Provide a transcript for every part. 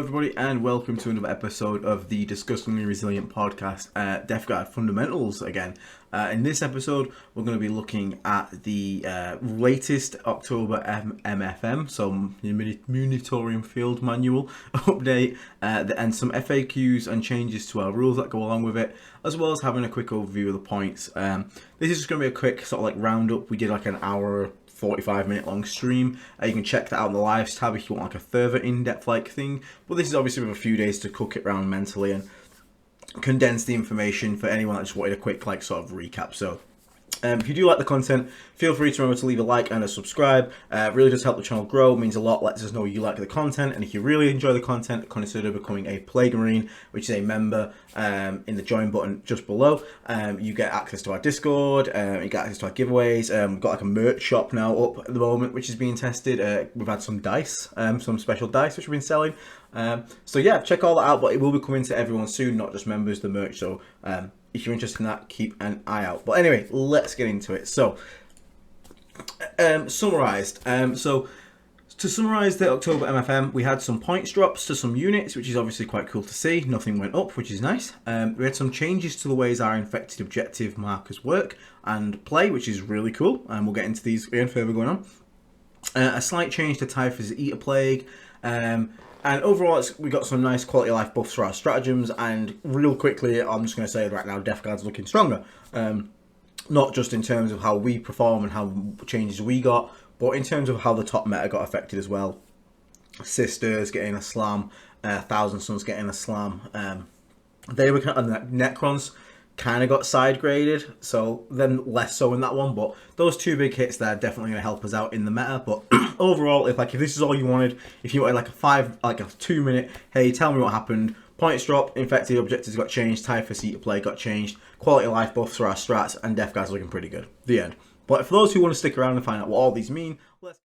everybody, and welcome to another episode of the Disgustingly Resilient podcast, Death Guard Fundamentals again. In this episode, we're going to be looking at the latest October MFM, so Munitorium Field Manual update, and some FAQs and changes to our rules that go along with it, as well as having a quick overview of the points. This is just going to be a quick sort of like roundup. We did like an hour 45-minute long stream. You can check that out in the lives tab if you want like a further in-depth like thing, but this is obviously with a few days to cook it around mentally and condense the information for anyone that just wanted a quick like sort of recap. So if you do like the content, feel free to remember to leave a like and a subscribe. It really does help the channel grow, means a lot, lets us know you like the content, and if you really enjoy the content, consider becoming a Plague Marine, which is a member in the join button just below. You get access to our Discord, you get access to our giveaways. We've got like a merch shop now up at the moment, which is being tested. We've had some dice, some special dice which we've been selling. So yeah, check all that out, but it will be coming to everyone soon, not just members, the merch. So if you're interested in that, keep an eye out. But anyway, let's get into it. So, summarised. So, to summarise the October MFM, we had some points drops to some units, which is obviously quite cool to see. Nothing went up, which is nice. We had some changes to the ways our infected objective markers work and play, which is really cool. And we'll get into these again further going on. A slight change to Typhus Eater Plague. And overall, we got some nice quality of life buffs for our stratagems, and real quickly, I'm just going to say right now, Death Guard's looking stronger. Not just in terms of how we perform and how changes we got, but in terms of how the top meta got affected as well. Sisters getting a slam, Thousand Suns getting a slam. They were kind of, Necrons kind of got side graded, so then less so in that one, but those two big hits there are definitely going to help us out in the meta. But overall, if this is all you wanted, if you wanted like a 2 minute, hey, tell me what happened, points drop, infected objectives got changed, Typhus Eater Play got changed, quality of life buffs for our strats, and Death Guard's looking pretty good. The end. But for those who want to stick around and find out what all these mean, let's...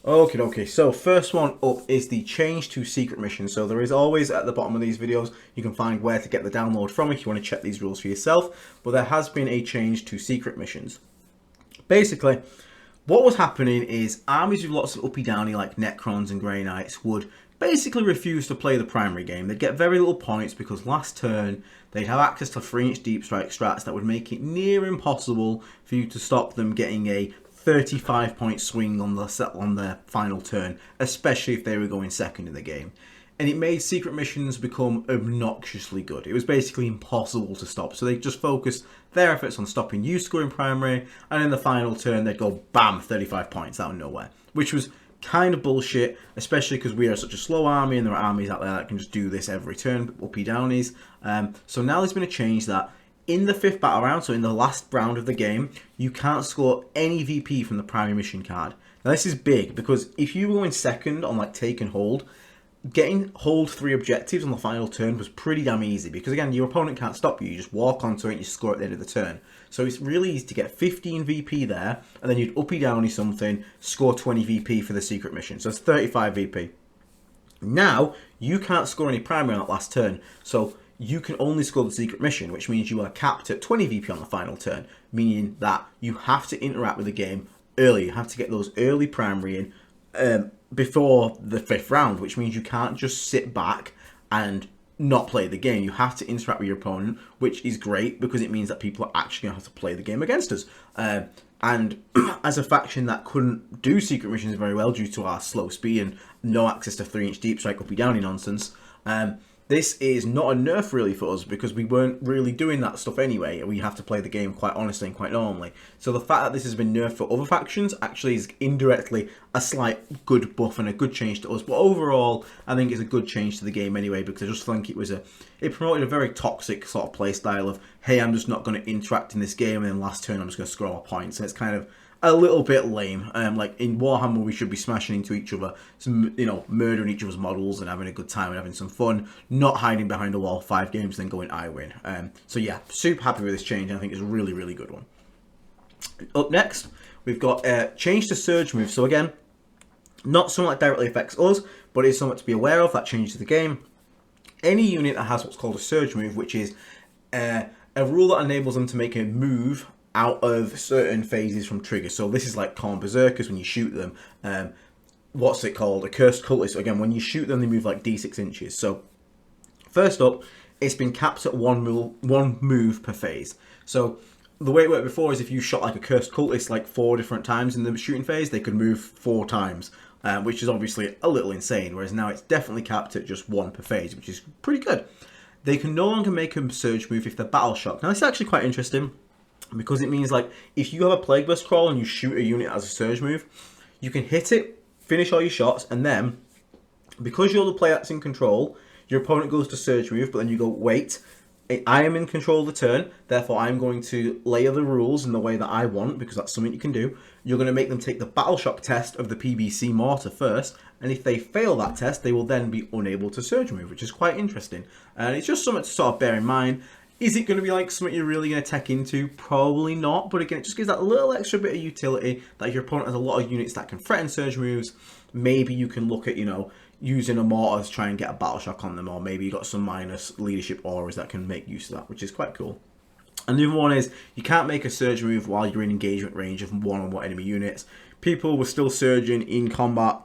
Okay, so first one up is the change to secret missions. So there is always at the bottom of these videos, you can find where to get the download from if you want to check these rules for yourself, but there has been a change to secret missions. Basically, what was happening is armies with lots of uppy downy like Necrons and Grey Knights would basically refuse to play the primary game. They'd get very little points because last turn they'd have access to 3-inch deep strike strats that would make it near impossible for you to stop them getting a 35-point swing on the final turn, especially if they were going second in the game. And it made secret missions become obnoxiously good. It was basically impossible to stop. So they just focused their efforts on stopping you scoring primary, and in the final turn they'd go bam, 35 points out of nowhere, which was kind of bullshit, especially because we are such a slow army and there are armies out there that can just do this every turn, uppy downies. So now there's been a change that in the 5th battle round, so in the last round of the game, you can't score any VP from the primary mission card. Now this is big because if you were going second on like take and hold, getting hold 3 objectives on the final turn was pretty damn easy because again, your opponent can't stop you. You just walk onto it and you score at the end of the turn. So it's really easy to get 15 VP there, and then you'd uppy downy something, score 20 VP for the secret mission. So it's 35 VP. Now, you can't score any primary on that last turn, so you can only score the secret mission, which means you are capped at 20 VP on the final turn, meaning that you have to interact with the game early. You have to get those early primary in before the 5th round, which means you can't just sit back and not play the game. You have to interact with your opponent, which is great because it means that people are actually going to have to play the game against us. And as a faction that couldn't do secret missions very well due to our slow speed and no access to 3-inch deep strike uppy downy nonsense, this is not a nerf really for us because we weren't really doing that stuff anyway. We have to play the game quite honestly and quite normally. So the fact that this has been nerfed for other factions actually is indirectly a slight good buff and a good change to us. But overall, I think it's a good change to the game anyway because I just think it promoted a very toxic sort of play style of, hey, I'm just not going to interact in this game and then last turn I'm just going to score all points. And it's kind of a little bit lame. Like in Warhammer, we should be smashing into each other, murdering each other's models and having a good time and having some fun, not hiding behind a wall 5 games and then going, I win. So yeah, super happy with this change, and I think it's a really, really good one. Up next, we've got change to surge move. So again, not something that directly affects us, but it's something to be aware of that changes the game. Any unit that has what's called a surge move, which is a rule that enables them to make a move out of certain phases from triggers. So this is like Corn Berserkers when you shoot them. What's it called? A Cursed Cultist. So again, when you shoot them, they move like D6 inches. So first up, it's been capped at one move per phase. So the way it worked before is if you shot like a Cursed Cultist like 4 different times in the shooting phase, they could move 4 times, which is obviously a little insane. Whereas now it's definitely capped at just 1 per phase, which is pretty good. They can no longer make a surge move if they're battle shocked. Now this is actually quite interesting because it means like if you have a Plague Burst crawl and you shoot a unit as a surge move, you can hit it, finish all your shots, and then because you're the player that's in control, your opponent goes to surge move, but then you go, wait, I am in control of the turn, therefore I'm going to layer the rules in the way that I want, because that's something you can do. You're going to make them take the Battle Shock test of the PBC mortar first, and if they fail that test, they will then be unable to surge move, which is quite interesting. And it's just something to sort of bear in mind. Is it going to be like something you're really going to tech into? Probably not, but again, it just gives that little extra bit of utility that if your opponent has a lot of units that can threaten surge moves, maybe you can look at, you know, using a mortar to try and get a battle shock on them, or maybe you got some minus leadership auras that can make use of that, which is quite cool. And the other one is you can't make a surge move while you're in engagement range of one-on-one enemy units. People were still surging in combat,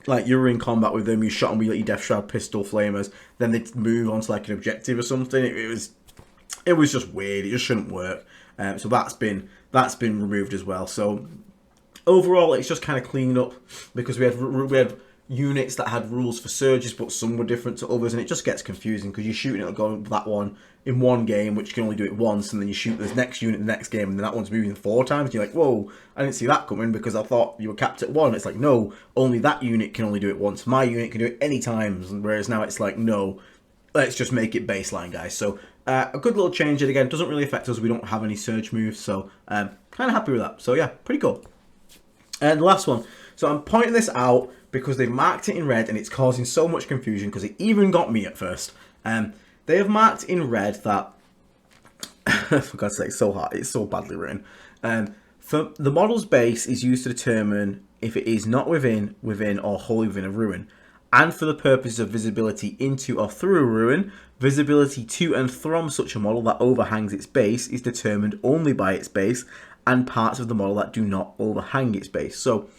like you were in combat with them, you shot them with your Death Shroud pistol flamers, then they'd move on to like an objective or something. It was just weird. It just shouldn't work. So that's been removed as well. So overall, it's just kind of cleaned up because we had units that had rules for surges, but some were different to others, and it just gets confusing because you're shooting it'll go that one in one game, which you can only do it once, and then you shoot this next unit the next game, and then that one's moving 4 times. And you're like, whoa, I didn't see that coming because I thought you were capped at 1. It's like, no, only that unit can only do it once. My unit can do it any times, whereas now it's like, no, let's just make it baseline, guys. So a good little change. It again doesn't really affect us. We don't have any surge moves, so kind of happy with that. So yeah, pretty cool. And the last one. So I'm pointing this out because they've marked it in red and it's causing so much confusion because it even got me at first. They have marked in red that, for God's sake, it's so hard, it's so badly written. For the model's base is used to determine if it is not within, or wholly within a ruin. And for the purposes of visibility into or through a ruin, visibility to and from such a model that overhangs its base is determined only by its base and parts of the model that do not overhang its base. So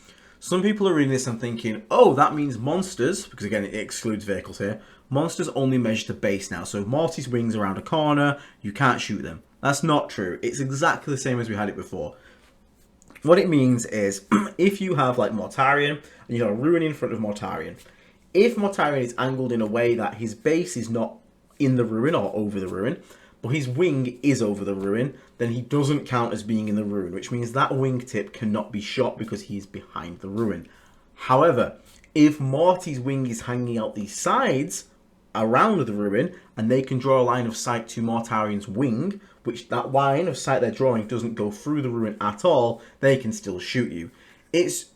some people are reading this and thinking, oh, that means monsters, because again, it excludes vehicles here. Monsters only measure the base now. So if Morty's wings around a corner, you can't shoot them. That's not true. It's exactly the same as we had it before. What it means is, if you have like Mortarion, and you have a ruin in front of Mortarion, if Mortarion is angled in a way that his base is not in the ruin or over the ruin, but his wing is over the ruin, then he doesn't count as being in the ruin, which means that wingtip cannot be shot because he's behind the ruin. However, if Morty's wing is hanging out the sides around the ruin, and they can draw a line of sight to Mortarion's wing, which that line of sight they're drawing doesn't go through the ruin at all, they can still shoot you. It's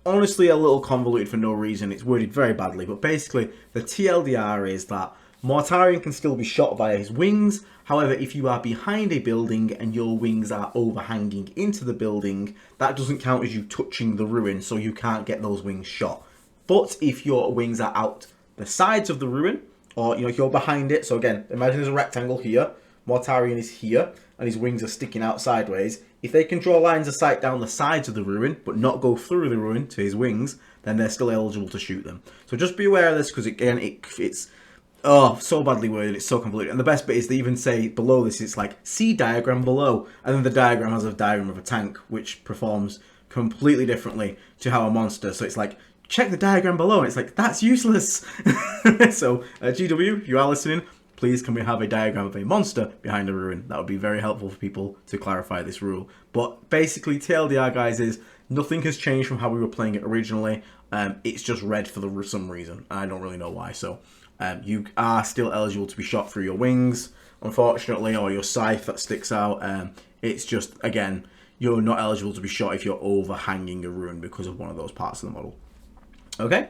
honestly a little convoluted for no reason. It's worded very badly, but basically the TLDR is that Mortarion can still be shot via his wings. However, if you are behind a building and your wings are overhanging into the building, that doesn't count as you touching the ruin, so you can't get those wings shot. But if your wings are out the sides of the ruin, or if you're behind it, so again, imagine there's a rectangle here, Mortarion is here, and his wings are sticking out sideways. If they can draw lines of sight down the sides of the ruin, but not go through the ruin to his wings, then they're still eligible to shoot them. So just be aware of this, because again, it's so badly worded, it's so convoluted. And the best bit is they even say below this, it's like, see diagram below. And then the diagram has a diagram of a tank, which performs completely differently to how a monster. So it's like, check the diagram below. And it's like, that's useless. So, GW, if you are listening, please can we have a diagram of a monster behind a ruin? That would be very helpful for people to clarify this rule. But basically, TLDR, guys, is nothing has changed from how we were playing it originally. It's just red for some reason. I don't really know why. So you are still eligible to be shot through your wings, unfortunately, or your scythe that sticks out. It's just, again, you're not eligible to be shot if you're overhanging a ruin because of one of those parts of the model. Okay?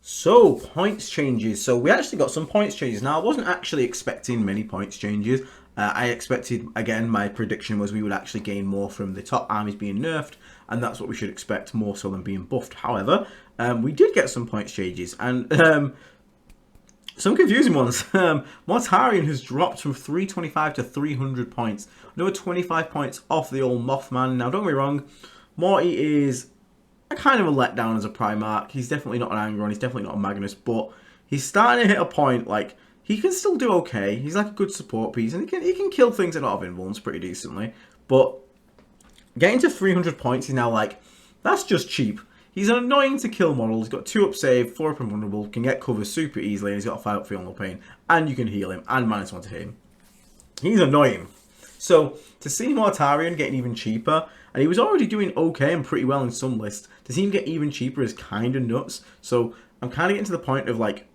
So, points changes. So, we actually got some points changes. Now, I wasn't actually expecting many points changes. I expected, again, my prediction was we would actually gain more from the top armies being nerfed, and that's what we should expect more so than being buffed. However, we did get some points changes, and Some confusing ones. Mortarion has dropped from 325 to 300 points. Another 25 points off the old Mothman. Now, don't get me wrong, Morty is a kind of a letdown as a Primarch. He's definitely not an Angron, he's definitely not a Magnus, but he's starting to hit a point, like, he can still do okay. He's like a good support piece, and he can kill things that are out of invulns pretty decently. But getting to 300 points, he's now like, that's just cheap. He's an annoying to kill model. He's got 2 up save, 4 up invulnerable, can get cover super easily, and he's got a 5 up feel no pain. And you can heal him, and -1 to hit him. He's annoying. So, to see Mortarion getting even cheaper, and he was already doing okay and pretty well in some lists, to see him get even cheaper is kind of nuts. So, I'm kind of getting to the point of like,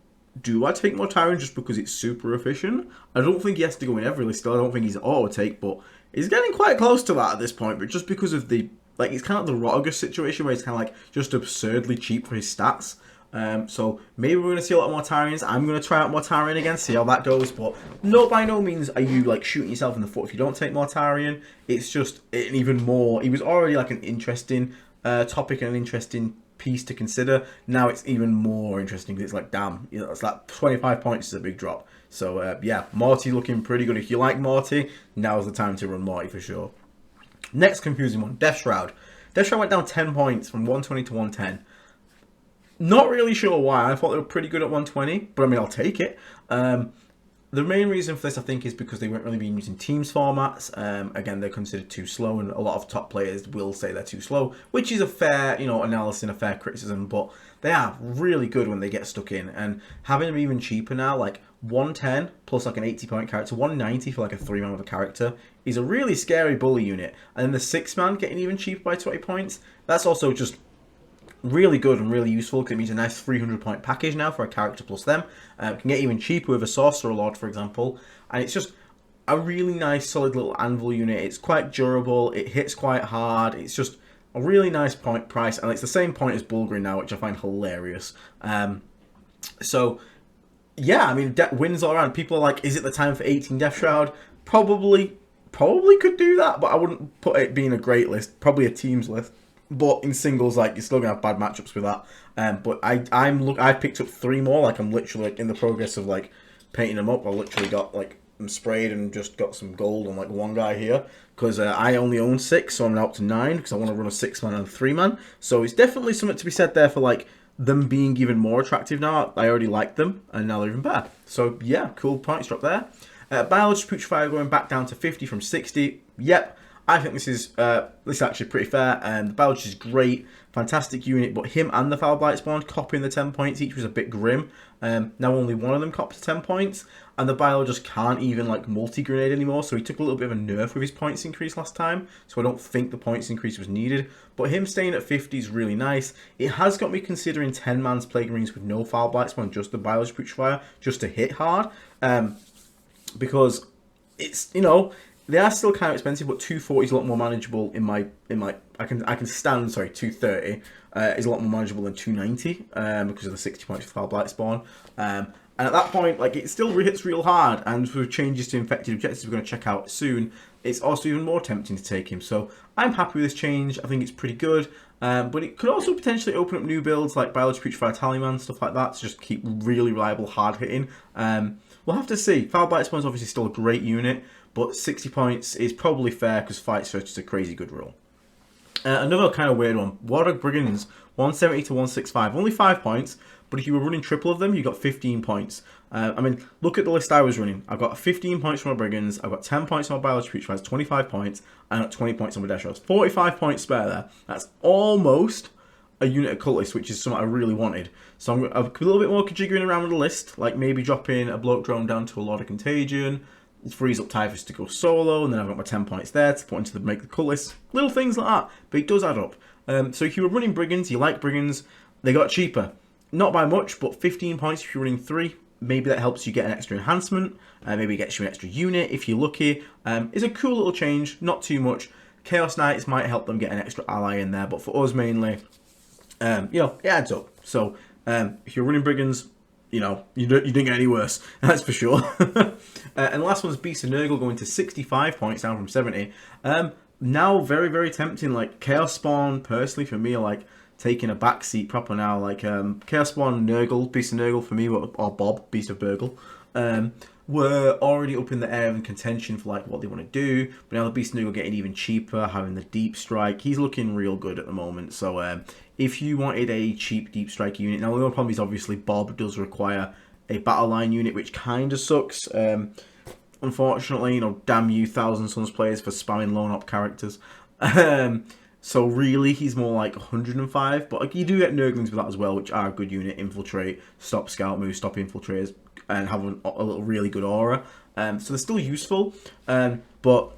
do I take Mortarion just because it's super efficient? I don't think he has to go in every list still. I don't think he's an auto-take, but he's getting quite close to that at this point. But just because of the, like, it's kind of the Rotogus situation where he's kind of like just absurdly cheap for his stats. So maybe we're going to see a lot of Mortarions. I'm going to try out Mortarion again, see how that goes. But no, by no means are you like shooting yourself in the foot if you don't take Mortarion. It's just an even more. He was already like an interesting topic and an interesting piece to consider. Now it's even more interesting because it's like, damn, you know, it's like 25 points is a big drop. So yeah, Morty looking pretty good. If you like Morty, now's the time to run Morty for sure. Next confusing one, Death Shroud. Death Shroud went down 10 points from 120 to 110. Not really sure why. I thought they were pretty good at 120, but I mean, I'll take it. The main reason for this, I think, is because they weren't really being used in teams formats. Again, they're considered too slow, and a lot of top players will say they're too slow, which is a fair, you know, analysis and a fair criticism, but they are really good when they get stuck in. And having them even cheaper now, like 110 plus like an 80-point character, 190 for like a 3-man with a character, is a really scary bully unit. And then the 6-man getting even cheaper by 20 points, that's also just really good and really useful because it means a nice 300-point package now for a character plus them. Can get even cheaper with a Sorcerer Lord, for example. And it's just a really nice, solid little anvil unit. It's quite durable. It hits quite hard. It's just a really nice point price. And it's the same point as Bulgari now, which I find hilarious. So, yeah, I mean, wins all around. People are like, is it the time for 18 Death Shroud? Probably could do that, but I wouldn't put it being a great list. Probably a teams list. But in singles, like, you're still gonna have bad matchups with that. But I picked up 3 more. Like, I'm literally like in the progress of like painting them up. I literally got like I'm sprayed and just got some gold on like one guy here because I only own 6, so I'm now up to 9 because I want to run a 6-man and a 3-man. So it's definitely something to be said there for like them being even more attractive now. I already liked them, and now they're even better. So yeah, cool points drop there. Biologist Putrefire going back down to 50 from 60. Yep. I think this is actually pretty fair, and the Biologist is great, fantastic unit, but him and the Foul Blight Spawn copying the 10 points each was a bit grim. Now only one of them cops 10 points, and the Biologist can't even like multi-grenade anymore, so he took a little bit of a nerf with his points increase last time, so I don't think the points increase was needed. But him staying at 50 is really nice. It has got me considering 10-man's Plague Marines with no Foul Blight Spawn, just the Biologist Putrefire, just to hit hard, because it's, you know, they are still kind of expensive, but 240 is a lot more manageable in my I can stand, sorry, 230 is a lot more manageable than 290 because of the 60 points for Foul Blight Spawn. And at that point, like, it still hits real hard, and with changes to infected objectives we're going to check out soon, it's also even more tempting to take him. So I'm happy with this change. I think it's pretty good, but it could also potentially open up new builds like Biologist Putrefire Tallyman, stuff like that, to just keep really reliable hard hitting. We'll have to see. Foul Blight Spawn is obviously still a great unit, but 60 points is probably fair because Fights First is a crazy good rule. Another kind of weird one. Warlock Brigands, 170 to 165. Only 5 points, but if you were running triple of them, you got 15 points. I mean, look at the list I was running. I got 15 points from my Brigands, I got 10 points on my Biologist Putrefire, that's 25 points, and I got 20 points on my Death Shrouds. 45 points spare there. That's almost a unit of Cultist, which is something I really wanted. So I'm a little bit more jiggering around with the list, like maybe dropping a Bloat Drone down to a Lord of Contagion, it frees up Typhus to go solo, and then I've got my 10 points there to put into make the Cultist. Little things like that, but it does add up. So if you were running Brigands, you like Brigands, they got cheaper. Not by much, but 15 points if you're running 3. Maybe that helps you get an extra enhancement, maybe it gets you an extra unit if you're lucky. It's a cool little change, not too much. Chaos Knights might help them get an extra ally in there, but for us mainly, you know, it adds up. So if you're running Brigands, you know, you didn't get any worse, that's for sure. And the last one's Beast of Nurgle going to 65 points down from 70. Now very, very tempting. Like Chaos Spawn, personally, for me, are like taking a back seat proper now. Like Chaos Spawn, Nurgle, Beast of Nurgle for me, or Bob, Beast of Burgle, were already up in the air in contention for like what they want to do. But now the Beast of Nurgle getting even cheaper, having the Deep Strike, he's looking real good at the moment. So if you wanted a cheap Deep Strike unit, now the only problem is obviously Bob does require a battle line unit, which kind of sucks. Unfortunately, you know, damn you Thousand Suns players for spamming lone op characters. So really, he's more like 105, but like you do get Nurglings with that as well, which are a good unit. Infiltrate, stop scout moves, stop infiltrators, and have a little really good aura. So they're still useful, but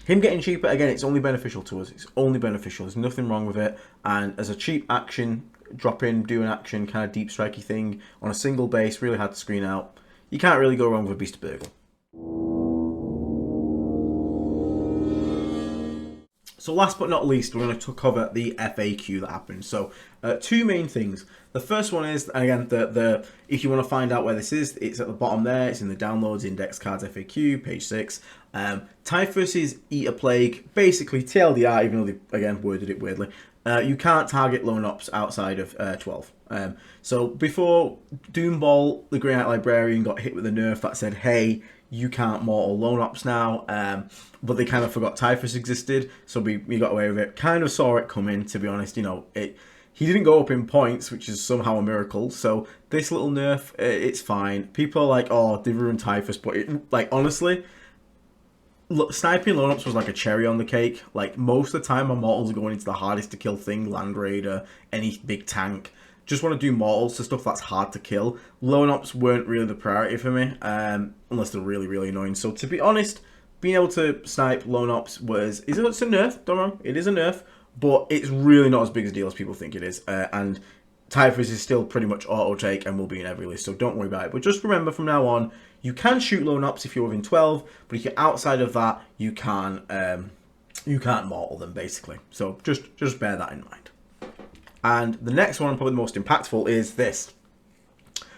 him getting cheaper, again, it's only beneficial to us. It's only beneficial. There's nothing wrong with it. And as a cheap action, drop in, do an action, kind of deep strikey thing on a single base, really hard to screen out. You can't really go wrong with a Beast of Burgle. So last but not least, we're going to cover the FAQ that happened. So two main things. The first one is, and again, the if you want to find out where this is, it's at the bottom there. It's in the downloads, index cards FAQ, page 6. Typhus's Eat a Plague, basically TLDR, even though they, again, worded it weirdly. You can't target lone ops outside of 12. So before Doomball, the Grey Knight Librarian, got hit with a nerf that said, hey, you can't mortal lone ops now, but they kind of forgot Typhus existed, so we got away with it. Kind of saw it coming, to be honest. You know, he didn't go up in points, which is somehow a miracle. So this little nerf, it's fine. People are like, oh, they ruined Typhus, but like honestly, sniping lone ops was like a cherry on the cake. Like most of the time, my mortals are going into the hardest to kill thing, Land Raider, any big tank. Just want to do mortals, so stuff that's hard to kill. Lone ops weren't really the priority for me, unless they're really, really annoying. So to be honest, being able to snipe lone ops it's a nerf, don't worry, it is a nerf, but it's really not as big a deal as people think it is. And Typhus is still pretty much auto take and will be in every list, so don't worry about it. But just remember from now on, you can shoot lone ops if you're within 12, but if you're outside of that, you can't mortal them basically. So just bear that in mind. And the next one, probably the most impactful, is this.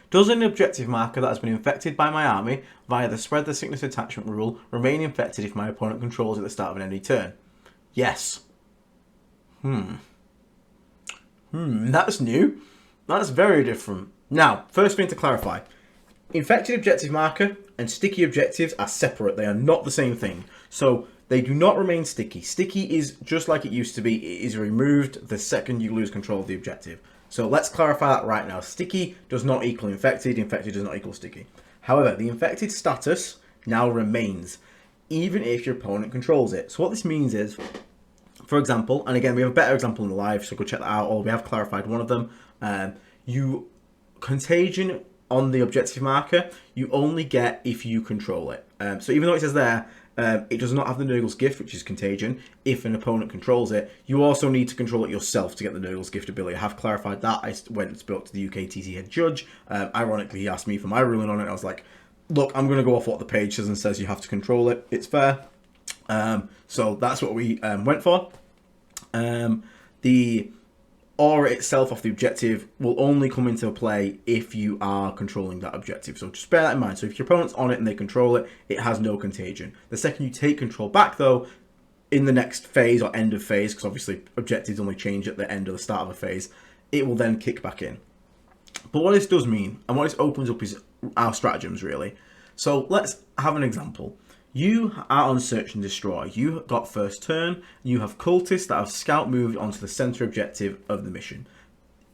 Does an objective marker that has been infected by my army via the spread the sickness attachment rule remain infected if my opponent controls at the start of an enemy turn? Yes. That's new. That's very different. Now, first thing to clarify. Infected objective marker and sticky objectives are separate. They are not the same thing. So they do not remain sticky. Sticky is just like it used to be. It is removed the second you lose control of the objective. So let's clarify that right now. Sticky does not equal infected. Infected does not equal sticky. However, the infected status now remains, even if your opponent controls it. So what this means is, for example, and again, we have a better example in the live, so go check that out, or we have clarified one of them. Contagion on the objective marker, you only get if you control it. So even though it says there, it does not have the Nurgle's Gift, which is Contagion. If an opponent controls it, you also need to control it yourself to get the Nurgle's Gift ability. I have clarified that. I went and spoke to the UKTC head judge. Ironically, he asked me for my ruling on it. I was like, look, I'm going to go off what the page says and says you have to control it. It's fair. So that's what we went for. The aura itself off the objective will only come into play if you are controlling that objective. So just bear that in mind. So if your opponent's on it and they control it, it has no contagion. The second you take control back, though, in the next phase or end of phase, because obviously objectives only change at the end or the start of a phase, it will then kick back in. But what this does mean, and what this opens up, is our stratagems, really. So let's have an example. You are on Search and Destroy. You got first turn. You have cultists that have scout moved onto the center objective of the mission.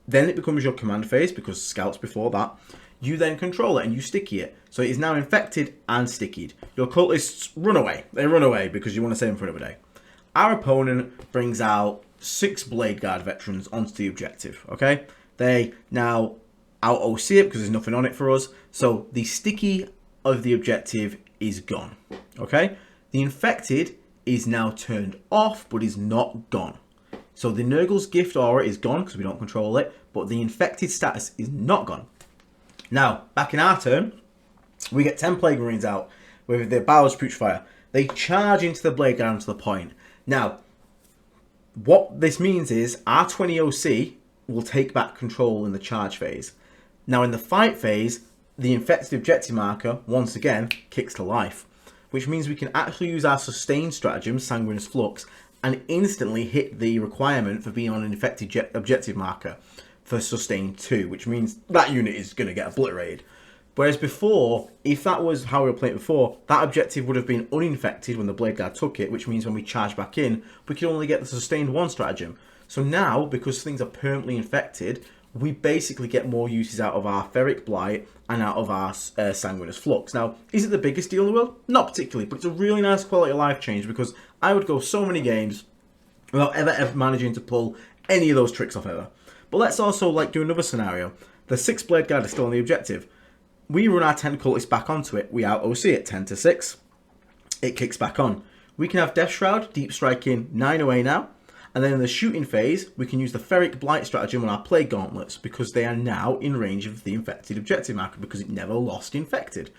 Then it becomes your command phase because scouts before that. You then control it and you sticky it. So it is now infected and stickied. Your cultists run away. They run away because you want to save them for another day. Our opponent brings out 6 Blade Guard veterans onto the objective. Okay, they now out OC it because there's nothing on it for us. So the sticky of the objective is gone. Okay, the infected is now turned off but is not gone. So the Nurgle's Gift aura is gone because we don't control it, but the infected status is not gone. Now, back in our turn, we get 10 Plague Marines out with their Bowers Putrefire. They charge into the Blade Guard to the point. Now, what this means is our 20 OC will take back control in the charge phase. Now, in the fight phase, the infected objective marker, once again, kicks to life, which means we can actually use our sustain stratagem, Sanguineous Flux, and instantly hit the requirement for being on an infected objective marker for sustain 2, which means that unit is going to get obliterated. Whereas before, if that was how we were playing before, that objective would have been uninfected when the Blade Guard took it, which means when we charge back in, we could only get the sustained 1 stratagem. So now, because things are permanently infected, we basically get more uses out of our Ferric Blight and out of our Sanguineous Flux. Now, is it the biggest deal in the world? Not particularly, but it's a really nice quality of life change, because I would go so many games without ever managing to pull any of those tricks off ever. But let's also do another scenario. The 6th Blade Guard is still on the objective. We run our 10 cultists back onto it. We out OC it 10 to 6. It kicks back on. We can have Death Shroud, Deep Striking, 9 away now. And then in the shooting phase, we can use the Ferric Blight stratagem on our Plague Gauntlets, because they are now in range of the infected objective marker, because it never lost infected.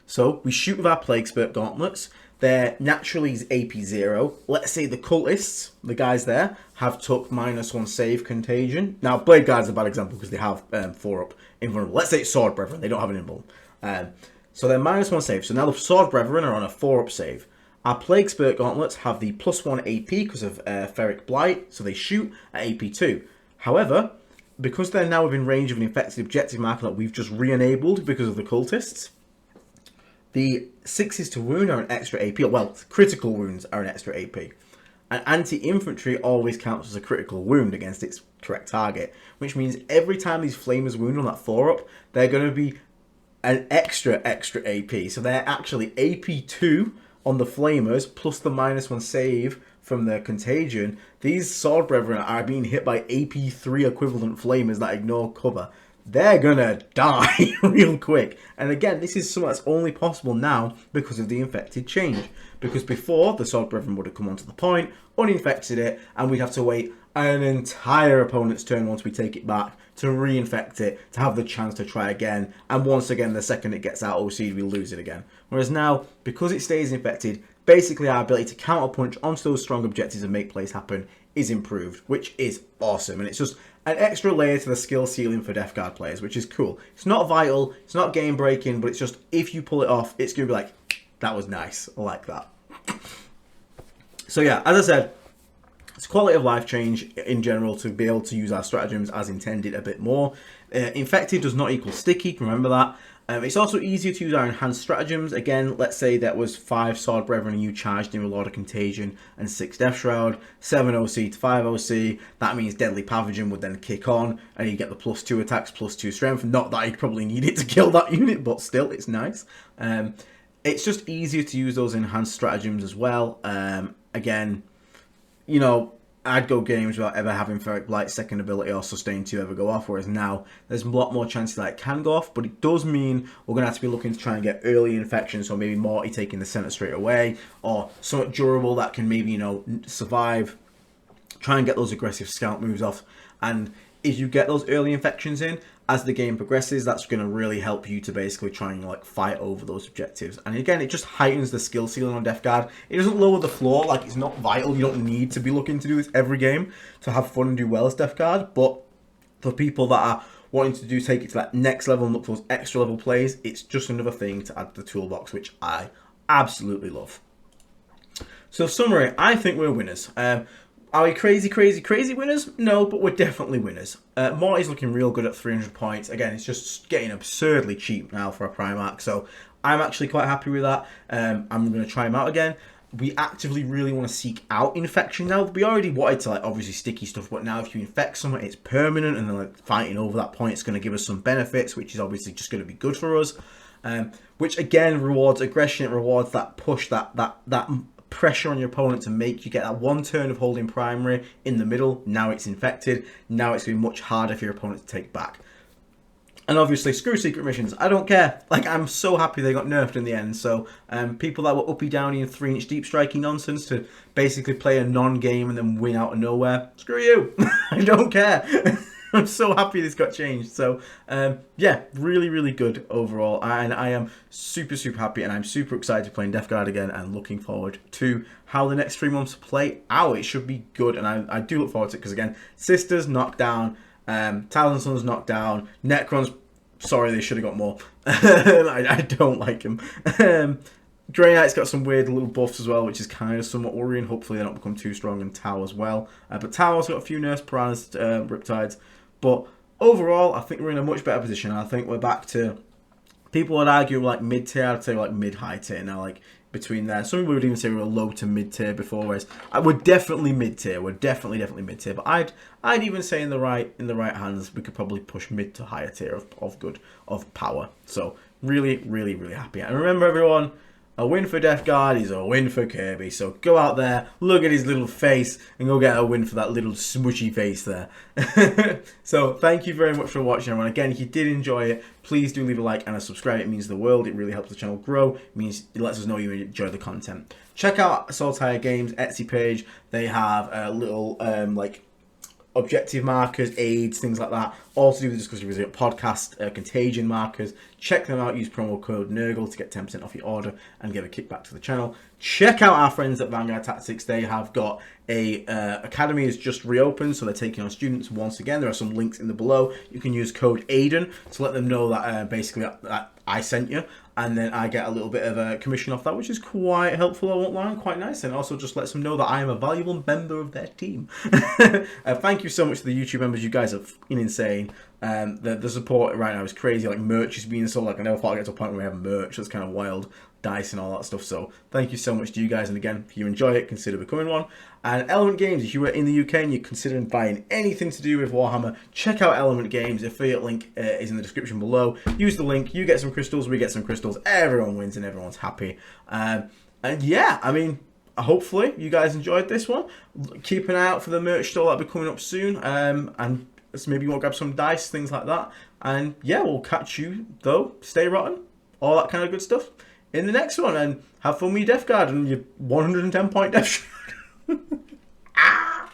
So we shoot with our Plague Spurt Gauntlets. They're naturally AP 0. Let's say the cultists, the guys there, have took -1 save contagion. Now, Blade Guard's a bad example because they have 4 up invulnerable. Let's say it's Sword Brethren, they don't have an invulnerable. So they're -1 save. So now the Sword Brethren are on a 4 up save. Our Plague Spurt Gauntlets have the +1 AP because of Ferric Blight, so they shoot at AP 2. However, because they're now within range of an infected objective marker that we've just re-enabled because of the cultists, the 6s to wound are an extra AP, well, critical wounds are an extra AP. And anti-infantry always counts as a critical wound against its correct target, which means every time these flamers wound on that 4-up, they're going to be an extra AP. So they're actually AP 2 on the flamers, plus the -1 save from the contagion. These Sword Brethren are being hit by AP 3 equivalent flamers that ignore cover. They're gonna die real quick. And again, this is something that's only possible now because of the infected change. Because before, the Sword Brethren would have come onto the point, uninfected it, and we'd have to wait an entire opponent's turn once we take it back to reinfect it, to have the chance to try again. And once again, the second it gets out OC'd, we lose it again. Whereas now, because it stays infected, basically our ability to counterpunch onto those strong objectives and make plays happen is improved, which is awesome. And it's just an extra layer to the skill ceiling for Death Guard players, which is cool. It's not vital, it's not game breaking, but it's just, if you pull it off, it's going to be like, that was nice. I like that. So yeah, as I said, it's quality of life change in general to be able to use our stratagems as intended a bit more. Infected does not equal sticky, remember that. It's also easier to use our enhanced stratagems. Again, let's say that was 5 Sword Brethren and you charged in with Lord of Contagion and 6 Death Shroud, 7 OC to 5 OC. That means Deadly Pathogen would then kick on and you get the +2 attacks, +2 strength. Not that I'd probably need it to kill that unit, but still, it's nice. It's just easier to use those enhanced stratagems as well. Again, you know, I'd go games without ever having Ferric Blight second ability or Sustain 2 ever go off, whereas now there's a lot more chances that it can go off, but it does mean we're going to have to be looking to try and get early infection, so maybe Morty taking the center straight away, or something durable that can maybe, you know, survive, try and get those aggressive scout moves off, and if you get those early infections in, as the game progresses, that's going to really help you to basically try and like fight over those objectives. And again, it just heightens the skill ceiling on Death Guard. It doesn't lower the floor, like it's not vital. You don't need to be looking to do this every game to have fun and do well as Death Guard. But for people that are wanting to take it to that next level and look for those extra level plays, it's just another thing to add to the toolbox, which I absolutely love. So summary, I think we're winners. Are we crazy winners? No, but we're definitely winners. Morty's looking real good at 300 points. Again, it's just getting absurdly cheap now for a Primarch, so I'm actually quite happy with that. I'm going to try him out again. We actively really want to seek out infection now. We already wanted to, like, obviously sticky stuff, but now if you infect someone, it's permanent, and then like fighting over that point, it's going to give us some benefits, which is obviously just going to be good for us. Which again rewards aggression. It rewards that push, that pressure on your opponent to make you get that one turn of holding primary in the middle. Now it's infected. Now it's going to be much harder for your opponent to take back. And obviously, screw secret missions. I don't care. Like, I'm so happy they got nerfed in the end. So, people that were uppy downy and 3-inch deep striking nonsense to basically play a non-game and then win out of nowhere, screw you. I don't care. I'm so happy this got changed. So, yeah, really good overall. And I am super happy, and I'm super excited to play in Death Guard again and looking forward to how the next 3 months play out. It should be good, and I do look forward to it because, again, Sisters knocked down, Talon Sons knocked down, Necrons, sorry, they should have got more. I don't like them. Grey Knight's got some weird little buffs as well, which is kind of somewhat worrying. Hopefully they don't become too strong, and Tau as well. But Tau's got a few nerfs, Piranhas, Riptides. But overall, I think we're in a much better position. I think we're back to... People would argue like mid-tier, I'd say like mid-high tier now, like between there. Some people would even say we were low to mid-tier before, whereas we're definitely mid-tier. We're definitely mid-tier. But I'd even say in the right hands, we could probably push mid to higher tier of power. So really happy. And remember everyone, a win for Death Guard is a win for Kirby. So go out there, look at his little face, and go get a win for that little smushy face there. So thank you very much for watching, everyone. Again, if you did enjoy it, please do leave a like and a subscribe. It means the world. It really helps the channel grow. It means it lets us know you enjoy the content. Check out Saltire Games Etsy page. They have a little like objective markers, aids, things like that, all to do with the Discussion Result podcast, contagion markers. Check them out. Use promo code NERGLE to get 10% off your order and give a kickback to the channel. Check out our friends at Vanguard Tactics. They have got a academy is just reopened, so they're taking on students once again. There are some links in the below. You can use code Aiden to let them know that basically that I sent you, and then I get a little bit of a commission off that, which is quite helpful, I won't lie, quite nice, and also just lets them know that I am a valuable member of their team. Thank you so much to the YouTube members. You guys are fucking insane. The support right now is crazy. Like, merch is being sold. Like, I never thought I'd get to a point where we have merch. That's kind of wild. Dice and all that stuff. So thank you so much to you guys, and again, if you enjoy it, consider becoming one. And Element Games, if you were in the UK and you're considering buying anything to do with Warhammer, check out Element Games. The affiliate link is in the description below. Use the link, you get some crystals, we get some crystals, everyone wins and everyone's happy. And yeah, I mean, hopefully you guys enjoyed this one. Keep an eye out for the merch store that'll be coming up soon, and maybe you want to grab some dice, things like that. And yeah, we'll catch you though. Stay rotten, all that kind of good stuff in the next one, and have fun with your Death Guard and your 110 point Death Guard. Ah!